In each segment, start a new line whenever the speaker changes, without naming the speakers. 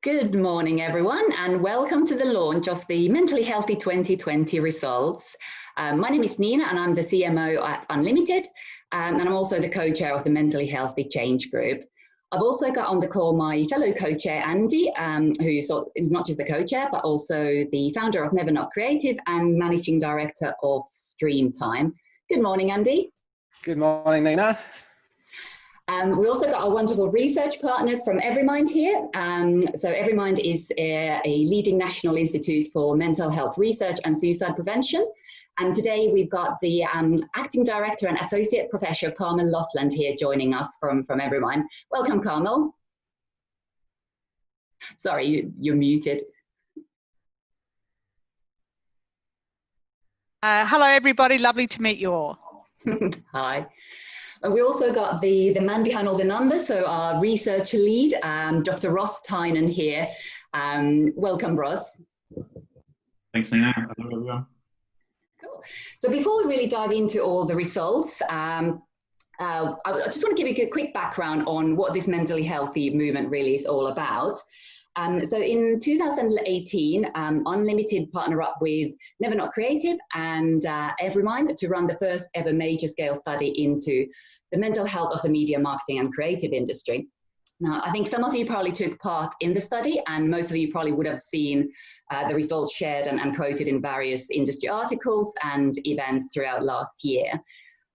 Good morning, everyone, and welcome to the launch of the Mentally Healthy 2020 results. My name is Nina, and I'm the CMO at Unlimited, and I'm also the co-chair of the Mentally Healthy Change Group. I've also got on the call my fellow co-chair, Andy, who's not just the co-chair, but also the founder of Never Not Creative and managing director of Streamtime. Good morning, Andy.
Good morning, Nina.
We also got our wonderful research partners from Everymind here. So Everymind is a leading national institute for mental health research and suicide prevention. And today we've got the acting director and associate professor, Carmel Laughland, here joining us from Everymind. Welcome, Carmel. Sorry, you're muted.
Hello, everybody. Lovely to meet you all.
Hi. We also got the man behind all the numbers, so our research lead, Dr. Ross Tynan here. Welcome, Ross.
Thanks, Nina. Hello, everyone.
Cool. So before we really dive into all the results, I just want to give you a quick background on what this mentally healthy movement really is all about. So in 2018, Unlimited partnered up with Never Not Creative and Everymind to run the first ever major scale study into the mental health of the media, marketing and creative industry. Now, I think some of you probably took part in the study, and most of you probably would have seen the results shared and quoted in various industry articles and events throughout last year.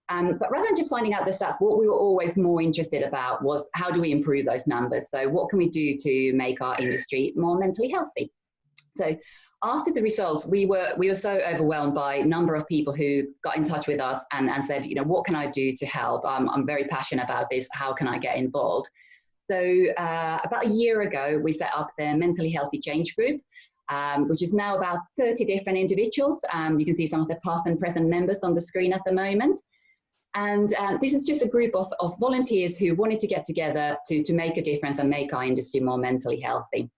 But rather than just finding out the stats, what we were always more interested about was how do we improve those numbers? So what can we do to make our industry more mentally healthy? So after the results, we were so overwhelmed by a number of people who got in touch with us and said, you know, what can I do to help? I'm very passionate about this. How can I get involved? So about a year ago, we set up the Mentally Healthy Change Group, which is now about 30 different individuals. You can see some of the past and present members on the screen at the moment. And this is just a group of volunteers who wanted to get together to make a difference and make our industry more mentally healthy.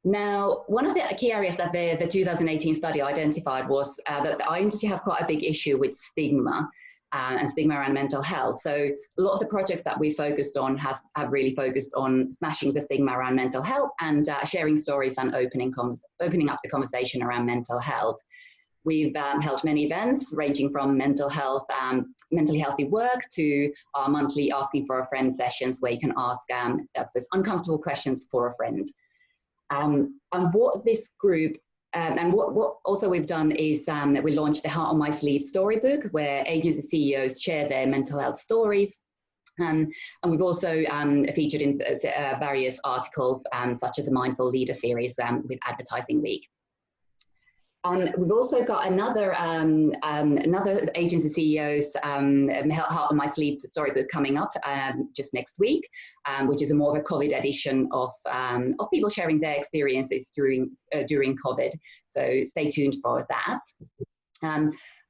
Now, one of the key areas that the 2018 study identified was that our industry has quite a big issue with stigma and stigma around mental health. So a lot of the projects that we focused on have really focused on smashing the stigma around mental health and sharing stories and opening up the conversation around mental health. We've held many events ranging from mentally healthy work to our monthly Asking for a Friend sessions where you can ask those uncomfortable questions for a friend. And what this group, and what also we've done is we launched the Heart on My Sleeve storybook where agency CEOs share their mental health stories. And we've also featured in various articles such as the Mindful Leader series with Advertising Week. We've also got another agency CEO's Heart on My Sleeve storybook coming up just next week, which is a more of a COVID edition of people sharing their experiences during COVID. So stay tuned for that.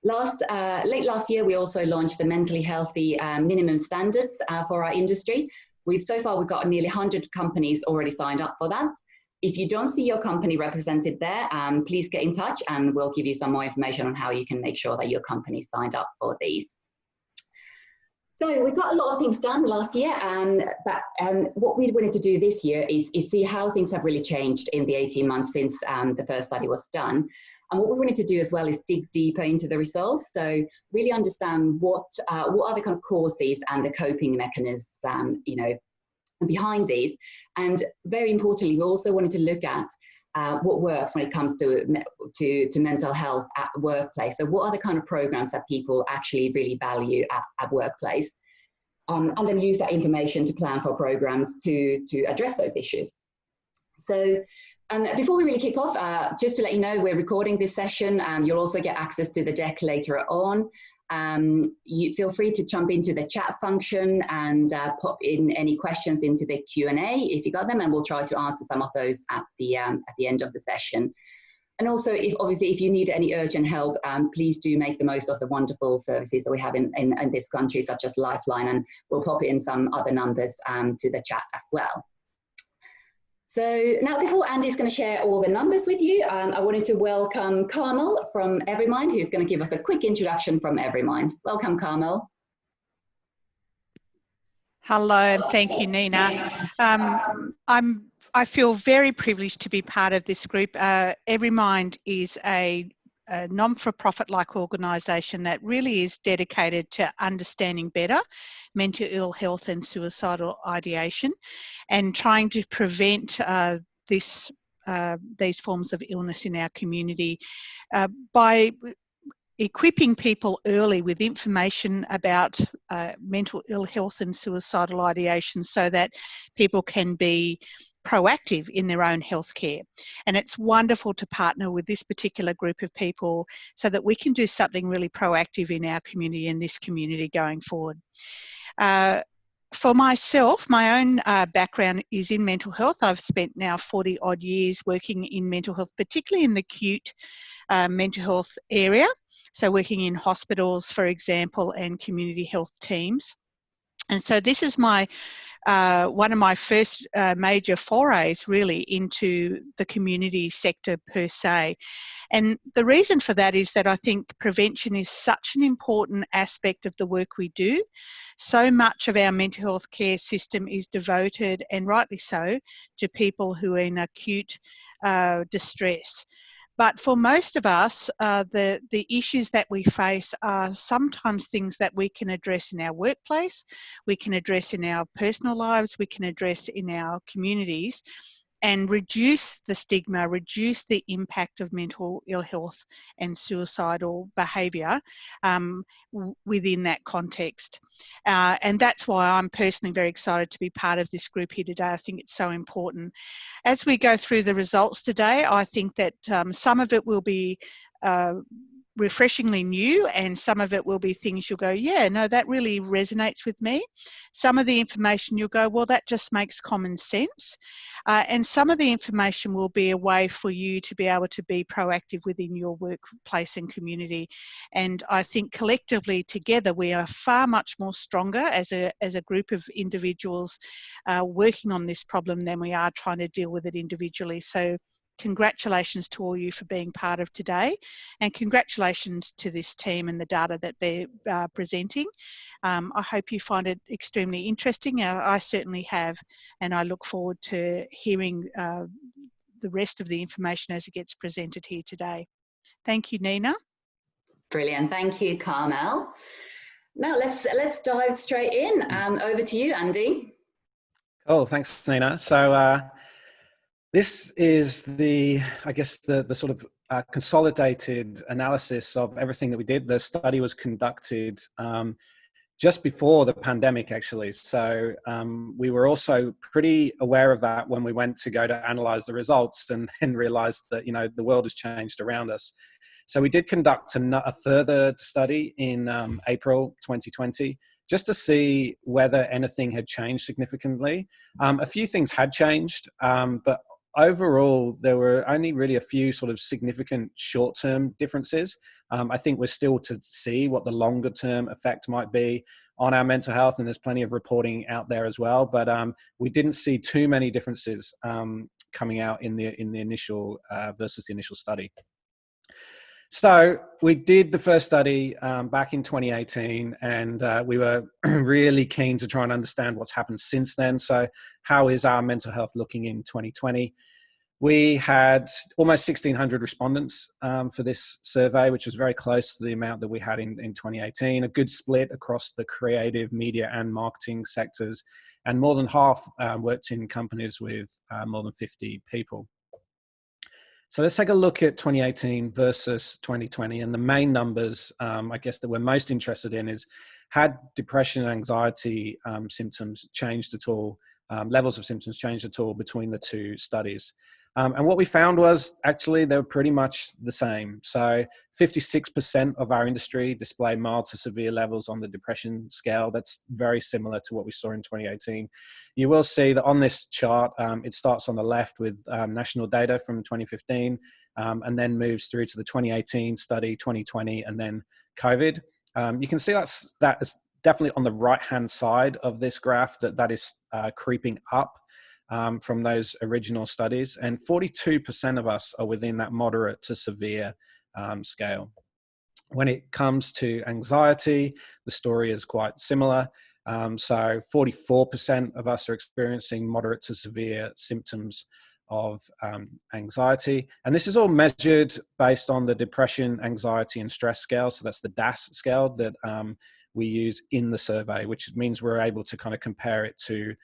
Late last year, we also launched the Mentally Healthy minimum standards for our industry. We've got nearly 100 companies already signed up for that. If you don't see your company represented there, please get in touch and we'll give you some more information on how you can make sure that your company signed up for these. So we got a lot of things done last year, but what we wanted to do this year is see how things have really changed in the 18 months since the first study was done. And what we wanted to do as well is dig deeper into the results. So really understand what are the kind of causes and the coping mechanisms, behind these. And very importantly, we also wanted to look at what works when it comes to mental health at the workplace. So what are the kind of programs that people actually really value at workplace? And then use that information to plan for programs to address those issues. So before we really kick off, just to let you know, we're recording this session. You'll also get access to the deck later on. You feel free to jump into the chat function and pop in any questions into the Q&A if you got them, and we'll try to answer some of those at the end of the session. And also, if you need any urgent help, please do make the most of the wonderful services that we have in this country, such as Lifeline, and we'll pop in some other numbers to the chat as well. So now, before Andy's going to share all the numbers with you, I wanted to welcome Carmel from Everymind, who's going to give us a quick introduction from Everymind. Welcome, Carmel.
Hello, and thank you, Nina. I'm I feel very privileged to be part of this group. Everymind is a non-for-profit-like organisation that really is dedicated to understanding better mental ill health and suicidal ideation and trying to prevent these forms of illness in our community by equipping people early with information about mental ill health and suicidal ideation so that people can be proactive in their own healthcare. And it's wonderful to partner with this particular group of people so that we can do something really proactive in our community and this community going forward. For myself, my own background is in mental health. I've spent now 40 odd years working in mental health, particularly in the acute mental health area. So working in hospitals, for example, and community health teams. And so this is my one of my first major forays really into the community sector per se. And the reason for that is that I think prevention is such an important aspect of the work we do. So much of our mental health care system is devoted, and rightly so, to people who are in acute distress. But for most of us, the issues that we face are sometimes things that we can address in our workplace, we can address in our personal lives, we can address in our communities, and reduce the stigma, reduce the impact of mental ill health and suicidal behaviour within that context. And that's why I'm personally very excited to be part of this group here today. I think it's so important. As we go through the results today, I think that some of it will be refreshingly new, and some of it will be things you'll go, yeah, no, that really resonates with me. Some of the information you'll go, well, that just makes common sense. And some of the information will be a way for you to be able to be proactive within your workplace and community. And I think collectively together we are far much more stronger as a group of individuals working on this problem than we are trying to deal with it individually. So congratulations to all you for being part of today, and congratulations to this team and the data that they're presenting. I hope you find it extremely interesting. I certainly have, and I look forward to hearing the rest of the information as it gets presented here today. Thank you, Nina.
Brilliant. Thank you, Carmel. Now let's dive straight in. Over to you, Andy.
Oh, thanks, Nina. So this is I guess the sort of consolidated analysis of everything that we did. The study was conducted just before the pandemic, actually. So we were also pretty aware of that when we went to go to analyze the results, and then realized that, you know, the world has changed around us. So we did conduct a further study in April 2020, just to see whether anything had changed significantly. A few things had changed, but overall, there were only really a few sort of significant short-term differences. I think we're still to see what the longer-term effect might be on our mental health, and there's plenty of reporting out there as well. But we didn't see too many differences coming out in the initial versus the initial study. So we did the first study back in 2018, and we were really keen to try and understand what's happened since then. So how is our mental health looking in 2020? We had almost 1,600 respondents for this survey, which was very close to the amount that we had in 2018, a good split across the creative, media and marketing sectors, and more than half worked in companies with more than 50 people. So let's take a look at 2018 versus 2020. And the main numbers, I guess, that we're most interested in is, had depression and anxiety symptoms changed at all, levels of symptoms changed at all between the two studies? And what we found was actually they were pretty much the same. So 56% of our industry displayed mild to severe levels on the depression scale. That's very similar to what we saw in 2018. You will see that on this chart, it starts on the left with national data from 2015, and then moves through to the 2018 study, 2020, and then COVID. You can see that is definitely on the right-hand side of this graph, that is creeping up from those original studies, and 42% of us are within that moderate to severe scale. When it comes to anxiety, the story is quite similar. So 44% of us are experiencing moderate to severe symptoms of anxiety. And this is all measured based on the depression, anxiety, and stress scale. So that's the DAS scale that we use in the survey, which means we're able to kind of compare it to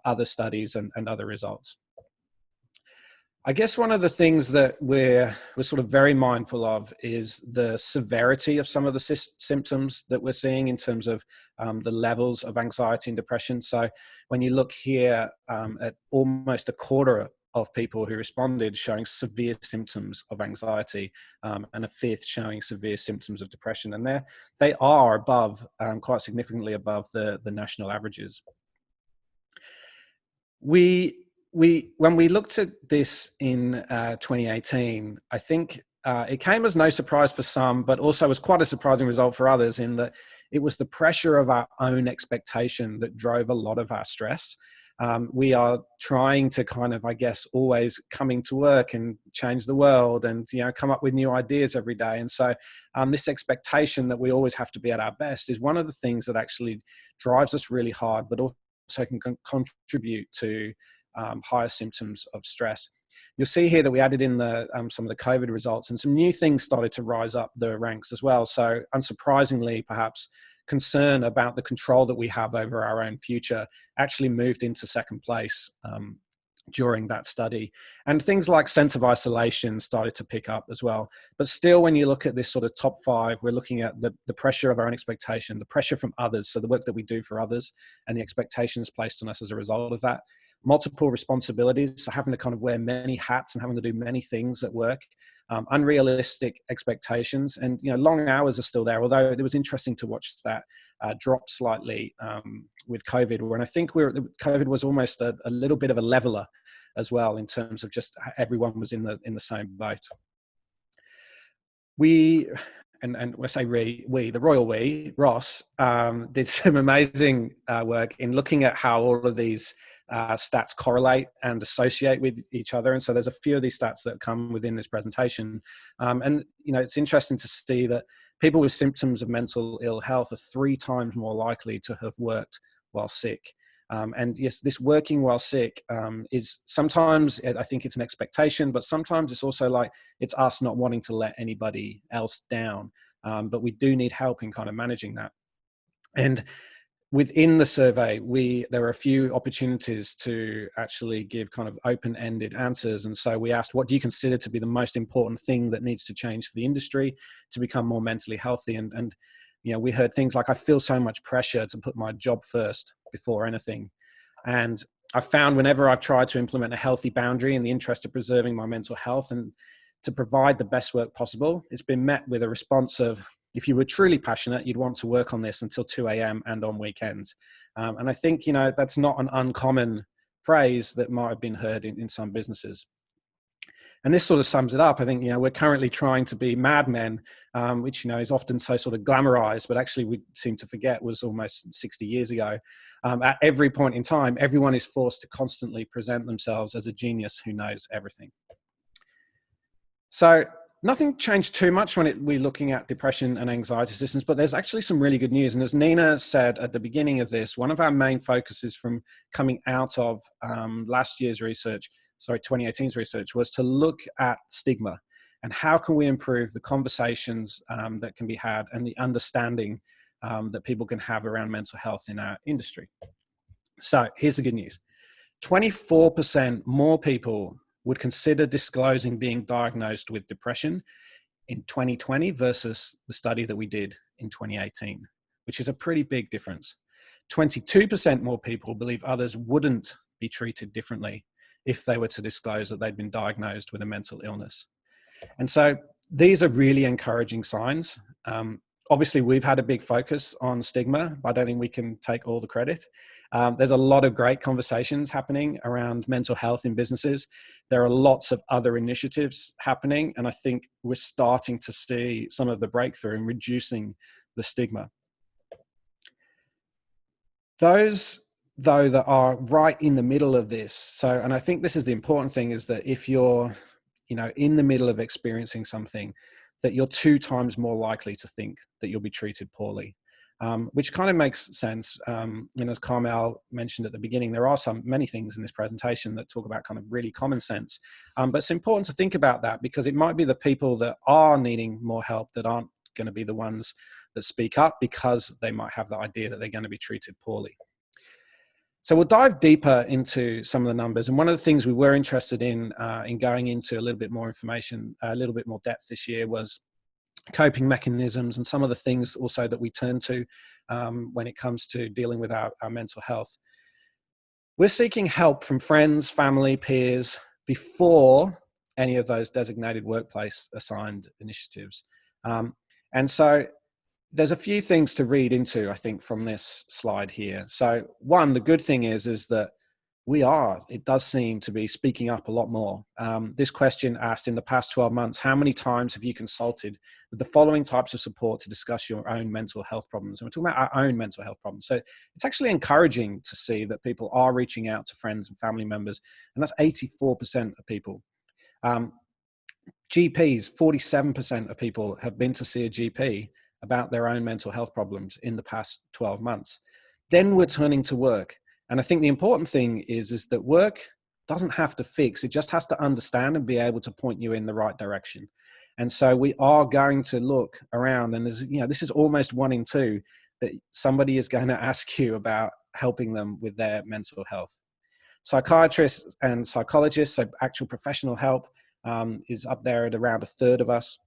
other studies and other results. I guess one of the things that we're sort of very mindful of is the severity of some of the symptoms that we're seeing in terms of the levels of anxiety and depression. So when you look here at almost a quarter of people who responded showing severe symptoms of anxiety and a fifth showing severe symptoms of depression. And they are above, quite significantly above the national averages. When we looked at this in 2018, I think it came as no surprise for some, but also was quite a surprising result for others, in that it was the pressure of our own expectation that drove a lot of our stress. We are trying to kind of, I guess, always coming to work and change the world and, you know, come up with new ideas every day. And so this expectation that we always have to be at our best is one of the things that actually drives us really hard, but also can contribute to higher symptoms of stress. You'll see here that we added in some of the COVID results, and some new things started to rise up the ranks as well. So unsurprisingly, perhaps, concern about the control that we have over our own future actually moved into second place during that study. And things like sense of isolation started to pick up as well. But still, when you look at this sort of top five, we're looking at the pressure of our own expectation, the pressure from others, so the work that we do for others and the expectations placed on us as a result of that. Multiple responsibilities, so having to kind of wear many hats and having to do many things at work, unrealistic expectations, and, you know, long hours are still there, although it was interesting to watch that drop slightly with COVID, when I think COVID was almost a little bit of a leveler as well, in terms of just everyone was in the same boat. And when I say the royal we, Ross, did some amazing work in looking at how all of these stats correlate and associate with each other. And so there's a few of these stats that come within this presentation. And, you know, it's interesting to see that people with symptoms of mental ill health are 3 times more likely to have worked while sick. And yes, this working while sick is sometimes, I think it's an expectation, but sometimes it's also like it's us not wanting to let anybody else down. But we do need help in kind of managing that. And within the survey, there are a few opportunities to actually give kind of open-ended answers. And so we asked, what do you consider to be the most important thing that needs to change for the industry to become more mentally healthy? And you know, we heard things like, I feel so much pressure to put my job first before anything. And I found whenever I've tried to implement a healthy boundary in the interest of preserving my mental health and to provide the best work possible, it's been met with a response of, if you were truly passionate, you'd want to work on this until 2 a.m. and on weekends. And I think, you know, that's not an uncommon phrase that might have been heard in some businesses. And this sort of sums it up. I think, you know, we're currently trying to be madmen, which, you know, is often so sort of glamorized, but actually we seem to forget was almost 60 years ago. At every point in time, everyone is forced to constantly present themselves as a genius who knows everything. So nothing changed too much when we're looking at depression and anxiety systems, but there's actually some really good news. And as Nina said at the beginning of this, one of our main focuses from coming out of last year's research, 2018's research, was to look at stigma and how can we improve the conversations that can be had and the understanding that people can have around mental health in our industry. So here's the good news. 24% more people would consider disclosing being diagnosed with depression in 2020 versus the study that we did in 2018, which is a pretty big difference. 22% more people believe others wouldn't be treated differently if they were to disclose that they'd been diagnosed with a mental illness. And so these are really encouraging signs. Obviously, we've had a big focus on stigma, but I don't think we can take all the credit. There's a lot of great conversations happening around mental health in businesses. There are lots of other initiatives happening, and I think we're starting to see some of the breakthrough in reducing the stigma. Those, though, that are right in the middle of this, and I think this is the important thing, is that if you're, you know, in the middle of experiencing something, that you're 2 times more likely to think that you'll be treated poorly. which kind of makes sense. As Carmel mentioned at the beginning, there are many things in this presentation that talk about kind of really common sense. But it's important to think about that, because it might be the people that are needing more help that aren't going to be the ones that speak up, because they might have the idea that they're going to be treated poorly. So we'll dive deeper into some of the numbers. And one of the things we were interested in going into a little bit more information, a little bit more depth this year, was coping mechanisms and some of the things also that we turn to when it comes to dealing with our mental health. We're seeking help from friends, family, peers before any of those designated workplace assigned initiatives. And so there's a few things to read into, I think, from this slide here. So one, the good thing is that it does seem to be speaking up a lot more. This question asked, in the past 12 months, how many times have you consulted with the following types of support to discuss your own mental health problems? And we're talking about our own mental health problems. So it's actually encouraging to see that people are reaching out to friends and family members, and that's 84% of people. GPs, 47% of people have been to see a GP about their own mental health problems in the past 12 months. Then we're turning to work. And I think the important thing is that work doesn't have to fix, it just has to understand and be able to point you in the right direction. And so we are going to look around, and this is almost 1 in 2 that somebody is going to ask you about helping them with their mental health. Psychiatrists and psychologists, so actual professional help, is up there at around 1/3 of us.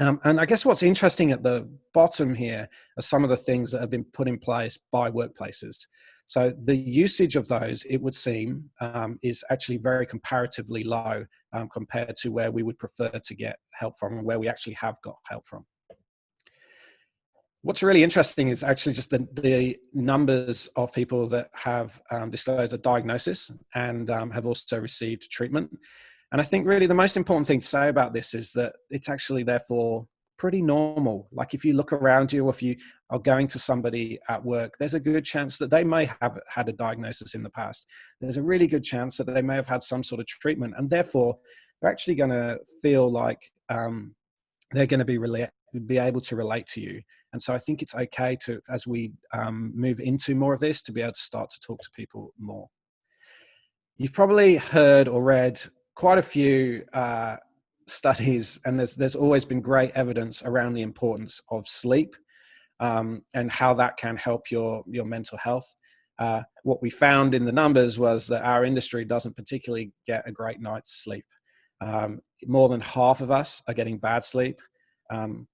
And I guess what's interesting at the bottom here are some of the things that have been put in place by workplaces. So the usage of those, it would seem, is actually very comparatively low compared to where we would prefer to get help from, and where we actually have got help from. What's really interesting is actually just the numbers of people that have disclosed a diagnosis and have also received treatment. And I think really the most important thing to say about this is that it's actually therefore pretty normal. Like if you look around you, or if you are going to somebody at work, there's a good chance that they may have had a diagnosis in the past. There's a really good chance that they may have had some sort of treatment, and therefore they're actually going to feel like they're going to be able to relate to you. And so I think it's okay to, as we move into more of this, to be able to start to talk to people more. You've probably heard or read quite a few studies, and there's always been great evidence around the importance of sleep and how that can help your mental health. What we found in the numbers was that our industry doesn't particularly get a great night's sleep. More than half of us are getting bad sleep. And,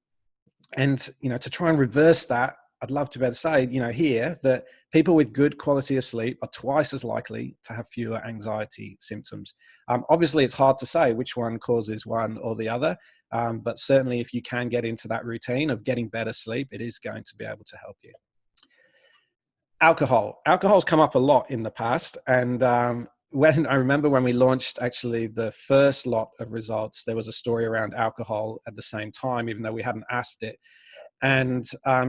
to try and reverse that, I'd love to be able to say, here that people with good quality of sleep are twice as likely to have fewer anxiety symptoms. Obviously, it's hard to say which one causes one or the other, but certainly if you can get into that routine of getting better sleep, it is going to be able to help you. Alcohol's come up a lot in the past, and I remember when we launched actually the first lot of results, there was a story around alcohol at the same time, even though we hadn't asked it. And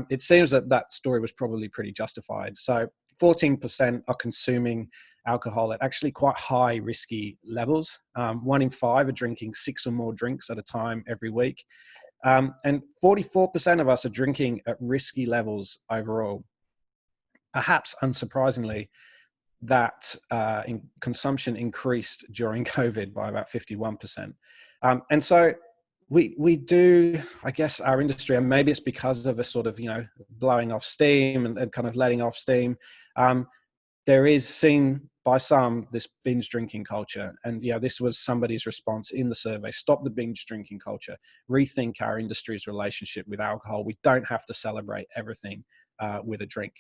it seems that story was probably pretty justified. So 14% are consuming alcohol at actually quite high risky levels. 1 in 5 are drinking 6 or more drinks at a time every week. And 44% of us are drinking at risky levels overall. Perhaps unsurprisingly, that consumption increased during COVID by about 51%. And so we do, I guess, our industry, and maybe it's because of a sort of, blowing off steam and kind of letting off steam, there is seen by some this binge drinking culture. And this was somebody's response in the survey: stop the binge drinking culture, rethink our industry's relationship with alcohol. We don't have to celebrate everything with a drink.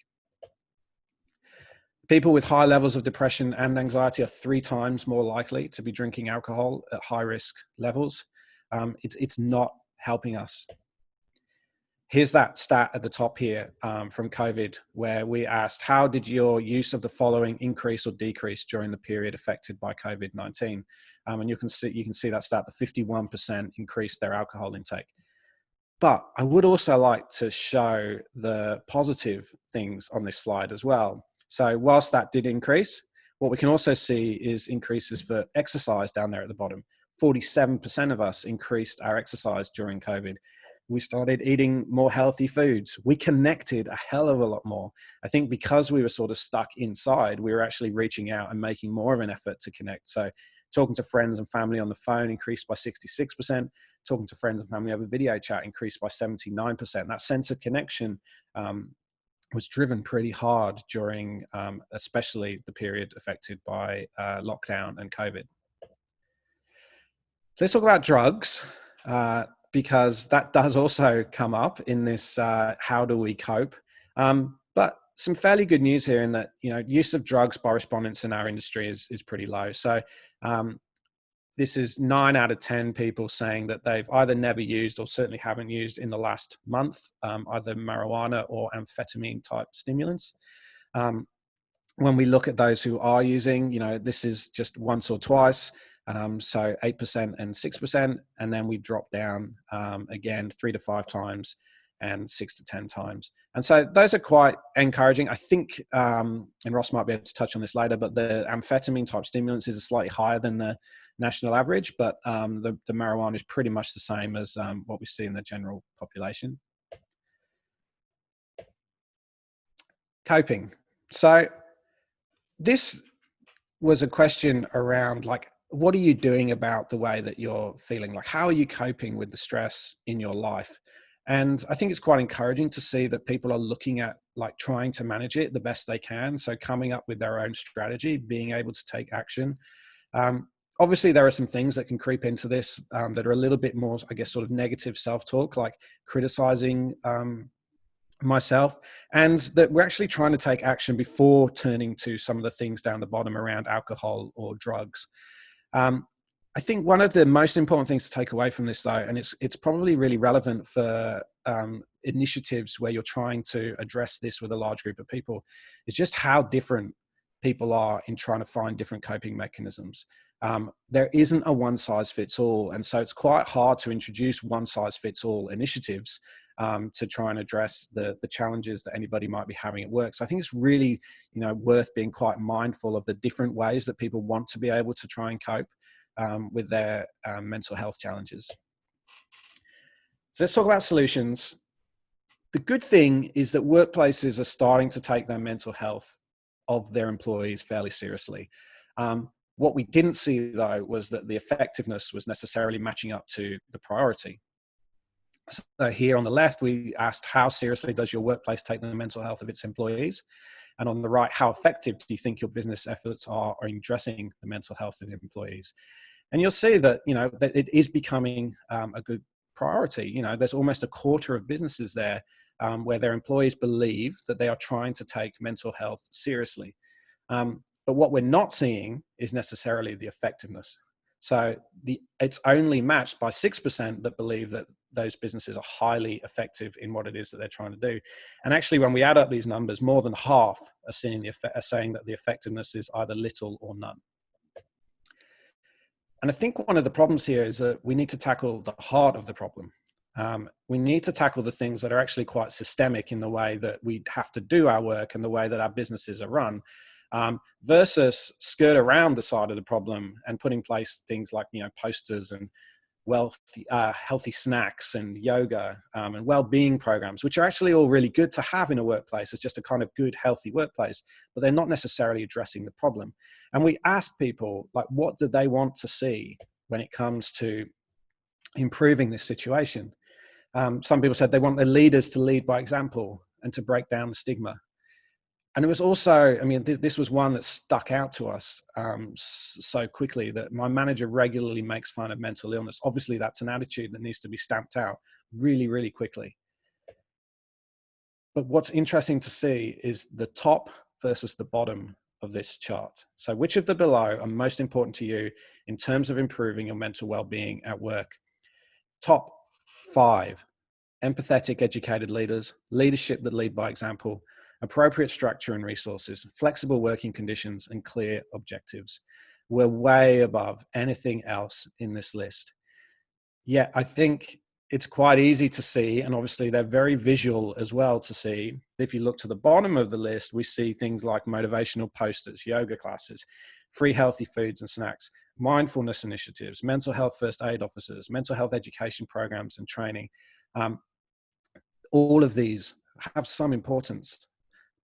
People with high levels of depression and anxiety are 3 times more likely to be drinking alcohol at high risk levels. It's not helping us. Here's that stat at the top here from COVID, where we asked, how did your use of the following increase or decrease during the period affected by COVID-19? And you can see that stat, the 51% increased their alcohol intake. But I would also like to show the positive things on this slide as well. So whilst that did increase, what we can also see is increases for exercise down there at the bottom. 47% of us increased our exercise during COVID. We started eating more healthy foods. We connected a hell of a lot more. I think because we were sort of stuck inside, we were actually reaching out and making more of an effort to connect. So talking to friends and family on the phone increased by 66%. Talking to friends and family over video chat increased by 79%. That sense of connection was driven pretty hard during especially the period affected by lockdown and COVID. So let's talk about drugs, because that does also come up in this how do we cope. But some fairly good news here in that, use of drugs by respondents in our industry is pretty low. So this is 9 out of 10 people saying that they've either never used or certainly haven't used in the last month, either marijuana or amphetamine type stimulants. When we look at those who are using, this is just once or twice. So 8% and 6%, and then we drop down again 3 to 5 times and 6 to 10 times. And so those are quite encouraging. I think, and Ross might be able to touch on this later, but the amphetamine type stimulants is slightly higher than the national average, but the marijuana is pretty much the same as what we see in the general population. Coping. So this was a question around, like, what are you doing about the way that you're feeling? Like, how are you coping with the stress in your life? And I think it's quite encouraging to see that people are looking at, like, trying to manage it the best they can. So coming up with their own strategy, being able to take action. Obviously, there are some things that can creep into this that are a little bit more, I guess, sort of negative self-talk, like criticizing myself, and that we're actually trying to take action before turning to some of the things down the bottom around alcohol or drugs. I think one of the most important things to take away from this, though, and it's probably really relevant for initiatives where you're trying to address this with a large group of people, is just how different people are in trying to find different coping mechanisms. There isn't a one size fits all. And so it's quite hard to introduce one size fits all initiatives to try and address the challenges that anybody might be having at work. So I think it's really, worth being quite mindful of the different ways that people want to be able to try and cope with their mental health challenges. So let's talk about solutions. The good thing is that workplaces are starting to take their mental health of their employees fairly seriously. What we didn't see, though, was that the effectiveness was necessarily matching up to the priority. So here on the left, we asked, how seriously does your workplace take the mental health of its employees? And on the right, how effective do you think your business efforts are in addressing the mental health of employees? And you'll see that, that it is becoming a good priority. There's almost a quarter of businesses there where their employees believe that they are trying to take mental health seriously. But what we're not seeing is necessarily the effectiveness. So it's only matched by 6% that believe that those businesses are highly effective in what it is that they're trying to do. And actually, when we add up these numbers, more than half are saying that the effectiveness is either little or none. And I think one of the problems here is that we need to tackle the heart of the problem. We need to tackle the things that are actually quite systemic in the way that we have to do our work and the way that our businesses are run, versus skirt around the side of the problem and put in place things like, posters and healthy snacks and yoga and well-being programs, which are actually all really good to have in a workplace. It's just a kind of good, healthy workplace, but they're not necessarily addressing the problem. And we asked people, like, what do they want to see when it comes to improving this situation? Some people said they want their leaders to lead by example and to break down the stigma. And it was also, this was one that stuck out to us so quickly, that my manager regularly makes fun of mental illness. Obviously, that's an attitude that needs to be stamped out really, really quickly. But what's interesting to see is the top versus the bottom of this chart. So which of the below are most important to you in terms of improving your mental well-being at work? Top 5, empathetic, educated leaders, leadership that lead by example, appropriate structure and resources, flexible working conditions, and clear objectives. We're way above anything else in this list. Yeah, I think it's quite easy to see, and obviously they're very visual as well to see. If you look to the bottom of the list, we see things like motivational posters, yoga classes, free healthy foods and snacks, mindfulness initiatives, mental health first aid officers, mental health education programs and training, All of these have some importance,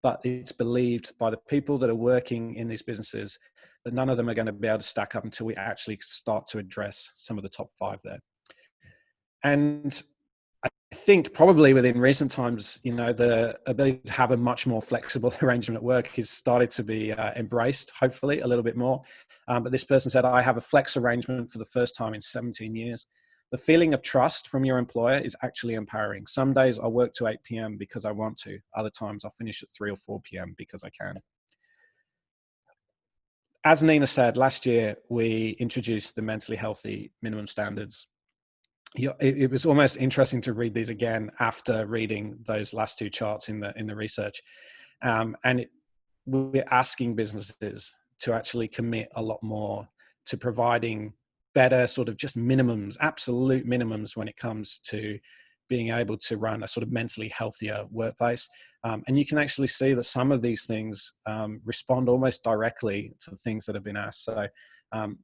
but it's believed by the people that are working in these businesses that none of them are going to be able to stack up until we actually start to address some of the top 5 there. And I think probably within recent times, the ability to have a much more flexible arrangement at work has started to be embraced, hopefully a little bit more. But this person said, I have a flex arrangement for the first time in 17 years. The feeling of trust from your employer is actually empowering. Some days I work to 8 p.m. because I want to. Other times I finish at 3 or 4 p.m. because I can. As Nina said, last year we introduced the mentally healthy minimum standards. It was almost interesting to read these again after reading those last 2 charts in the research. We're asking businesses to actually commit a lot more to providing better sort of just minimums, absolute minimums when it comes to being able to run a sort of mentally healthier workplace. And you can actually see that some of these things respond almost directly to the things that have been asked. So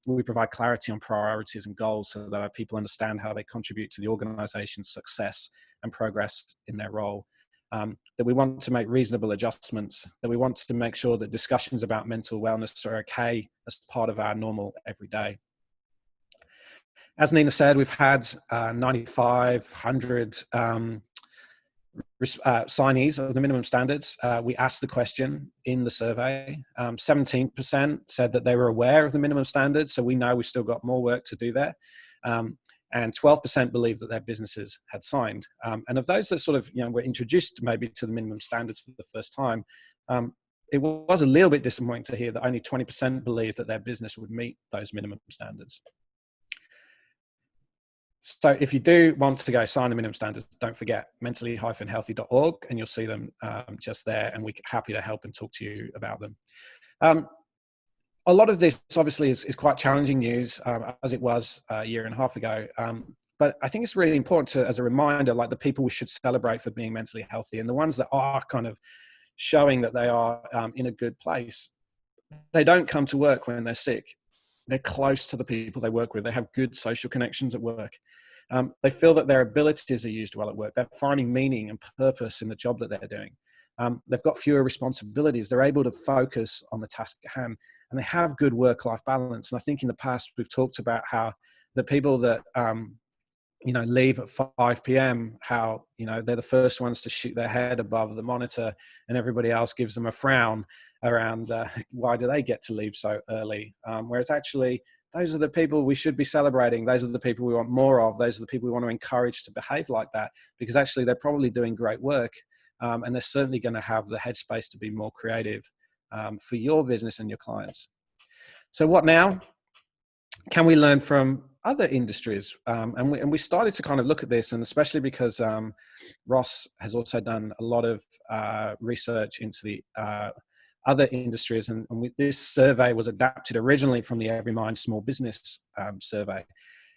we provide clarity on priorities and goals so that our people understand how they contribute to the organization's success and progress in their role. That we want to make reasonable adjustments, that we want to make sure that discussions about mental wellness are okay as part of our normal everyday. As Nina said, we've had 9,500 signees of the minimum standards. We asked the question in the survey. 17% said that they were aware of the minimum standards, so we know we've still got more work to do there. And 12% believed that their businesses had signed. And of those that sort of were introduced maybe to the minimum standards for the first time, it was a little bit disappointing to hear that only 20% believed that their business would meet those minimum standards. So if you do want to go sign the minimum standards, don't forget mentally-healthy.org, and you'll see them just there, and we're happy to help and talk to you about them. A lot of this obviously is quite challenging news, as it was a year and a half ago. But I think it's really important to, as a reminder, like the people we should celebrate for being mentally healthy, and the ones that are kind of showing that they are in a good place. They don't come to work when they're sick. They're close to the people they work with. They have good social connections at work. They feel that their abilities are used well at work. They're finding meaning and purpose in the job that they're doing. They've got fewer responsibilities. They're able to focus on the task at hand, and they have good work-life balance. And I think in the past, we've talked about how the people that, leave at 5 p.m., how, they're the first ones to shoot their head above the monitor, and everybody else gives them a frown around why do they get to leave so early? Whereas actually, those are the people we should be celebrating. Those are the people we want more of. Those are the people we want to encourage to behave like that, because actually they're probably doing great work, and they're certainly going to have the headspace to be more creative for your business and your clients. So what now? Can we learn from other industries? And we started to kind of look at this, and especially because Ross has also done a lot of research into the other industries, and this survey was adapted originally from the Every Mind Small Business survey.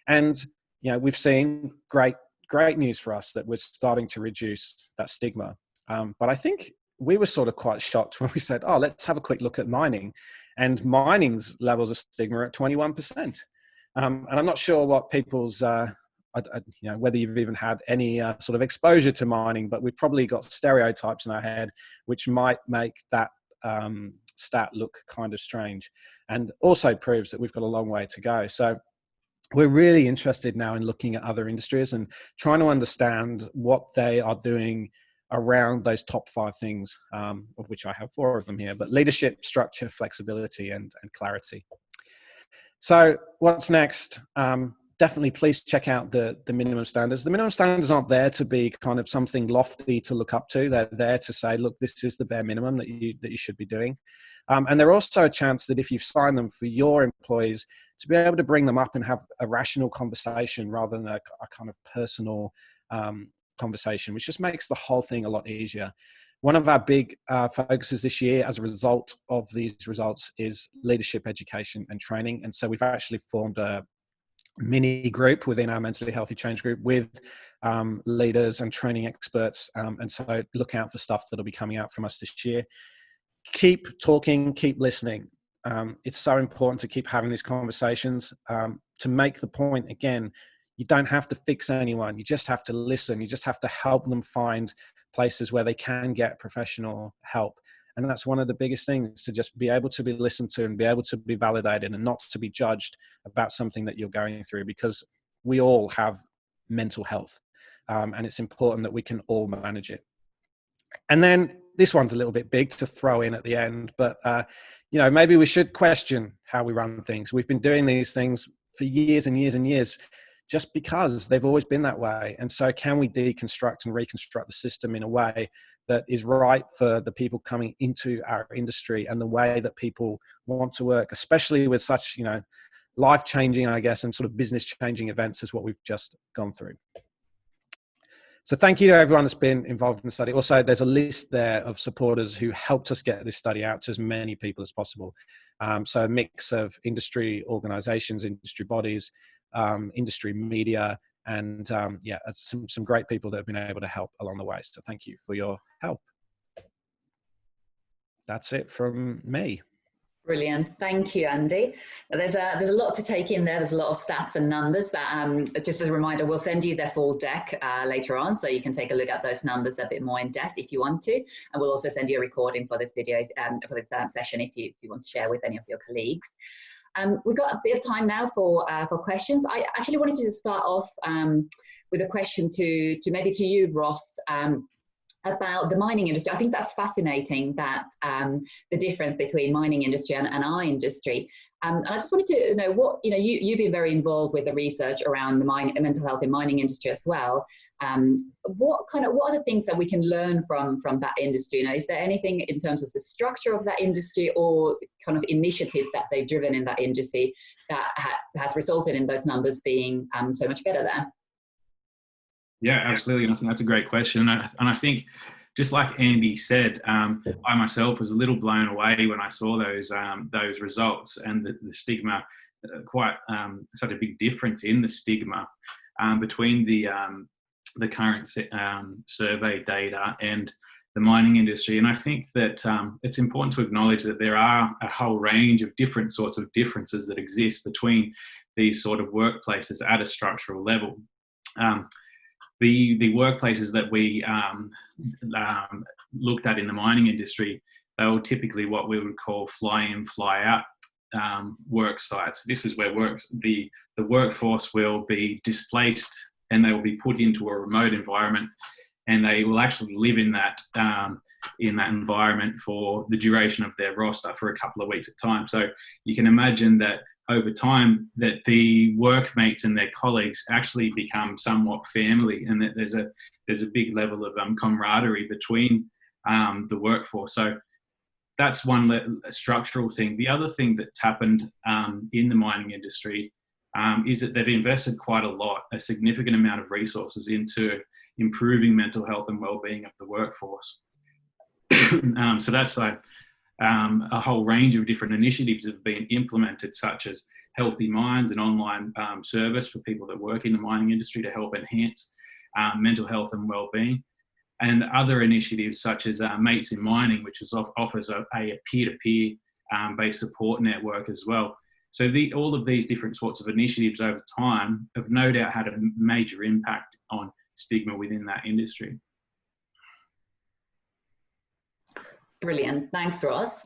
And we've seen great news for us that we're starting to reduce that stigma. But I think we were sort of quite shocked when we said, oh, let's have a quick look at mining. And mining's levels of stigma are at 21%. And I'm not sure what people's, whether you've even had any sort of exposure to mining, but we've probably got stereotypes in our head, which might make that stat look kind of strange, and also proves that we've got a long way to go. So we're really interested now in looking at other industries and trying to understand what they are doing around those top 5 things, of which I have 4 of them here, but leadership, structure, flexibility, and clarity. So what's next? Definitely please check out the minimum standards. The minimum standards aren't there to be kind of something lofty to look up to. They're there to say, look, this is the bare minimum that you should be doing. And they're also a chance that if you've signed them for your employees, to be able to bring them up and have a rational conversation rather than a kind of personal conversation, which just makes the whole thing a lot easier. One of our big focuses this year as a result of these results is leadership education and training. And so we've actually formed a mini group within our mentally healthy change group with leaders and training experts. And so look out for stuff that'll be coming out from us this year. Keep talking, keep listening. It's so important to keep having these conversations. To make the point again, you don't have to fix anyone. You just have to listen. You just have to help them find places where they can get professional help. And that's one of the biggest things, to just be able to be listened to and be able to be validated and not to be judged about something that you're going through, because we all have mental health. And it's important that we can all manage it. And then this one's a little bit big to throw in at the end, but maybe we should question how we run things. We've been doing these things for years and years and years, just because they've always been that way. And so can we deconstruct and reconstruct the system in a way that is right for the people coming into our industry and the way that people want to work, especially with such, life-changing, I guess, and sort of business-changing events as what we've just gone through. So thank you to everyone that's been involved in the study. Also, there's a list there of supporters who helped us get this study out to as many people as possible. So a mix of industry organizations, industry bodies, industry media, and some great people that have been able to help along the way. So thank you for your help. That's it from me.
Brilliant. Thank you, Andy. There's a lot to take in there. There's a lot of stats and numbers that, just as a reminder, we'll send you their full deck later on, so you can take a look at those numbers a bit more in depth if you want to. And we'll also send you a recording for this video, for this session, if you want to share with any of your colleagues. We've got a bit of time now for questions. I actually wanted to start off with a question to maybe to you, Ross, about the mining industry. I think that's fascinating, that the difference between mining industry and our industry. And I just wanted to know what, you've been very involved with the research around the mental health in mining industry as well. What are the things that we can learn from that industry? Is there anything in terms of the structure of that industry or kind of initiatives that they've driven in that industry that has resulted in those numbers being so much better there?
Yeah, absolutely. And I think that's a great question. And I think, just like Andy said, I myself was a little blown away when I saw those results, and the stigma, quite such a big difference in the stigma between the current survey data and the mining industry. And I think that it's important to acknowledge that there are a whole range of different sorts of differences that exist between these sort of workplaces at a structural level. The workplaces that we looked at in the mining industry, they were typically what we would call fly-in, fly-out work sites. This is where the workforce will be displaced and they will be put into a remote environment, and they will actually live in that environment for the duration of their roster for a couple of weeks at a time. So you can imagine that over time that the workmates and their colleagues actually become somewhat family, and that there's a big level of camaraderie between the workforce. So that's one structural thing. The other thing that's happened in the mining industry is that they've invested quite a significant amount of resources into improving mental health and well-being of the workforce. So that's a whole range of different initiatives have been implemented, such as Healthy Minds, an online service for people that work in the mining industry to help enhance mental health and well-being, and other initiatives such as Mates in Mining, which offers a peer-to-peer based support network as well. So all of these different sorts of initiatives over time have no doubt had a major impact on stigma within that industry.
Brilliant. Thanks, Ross.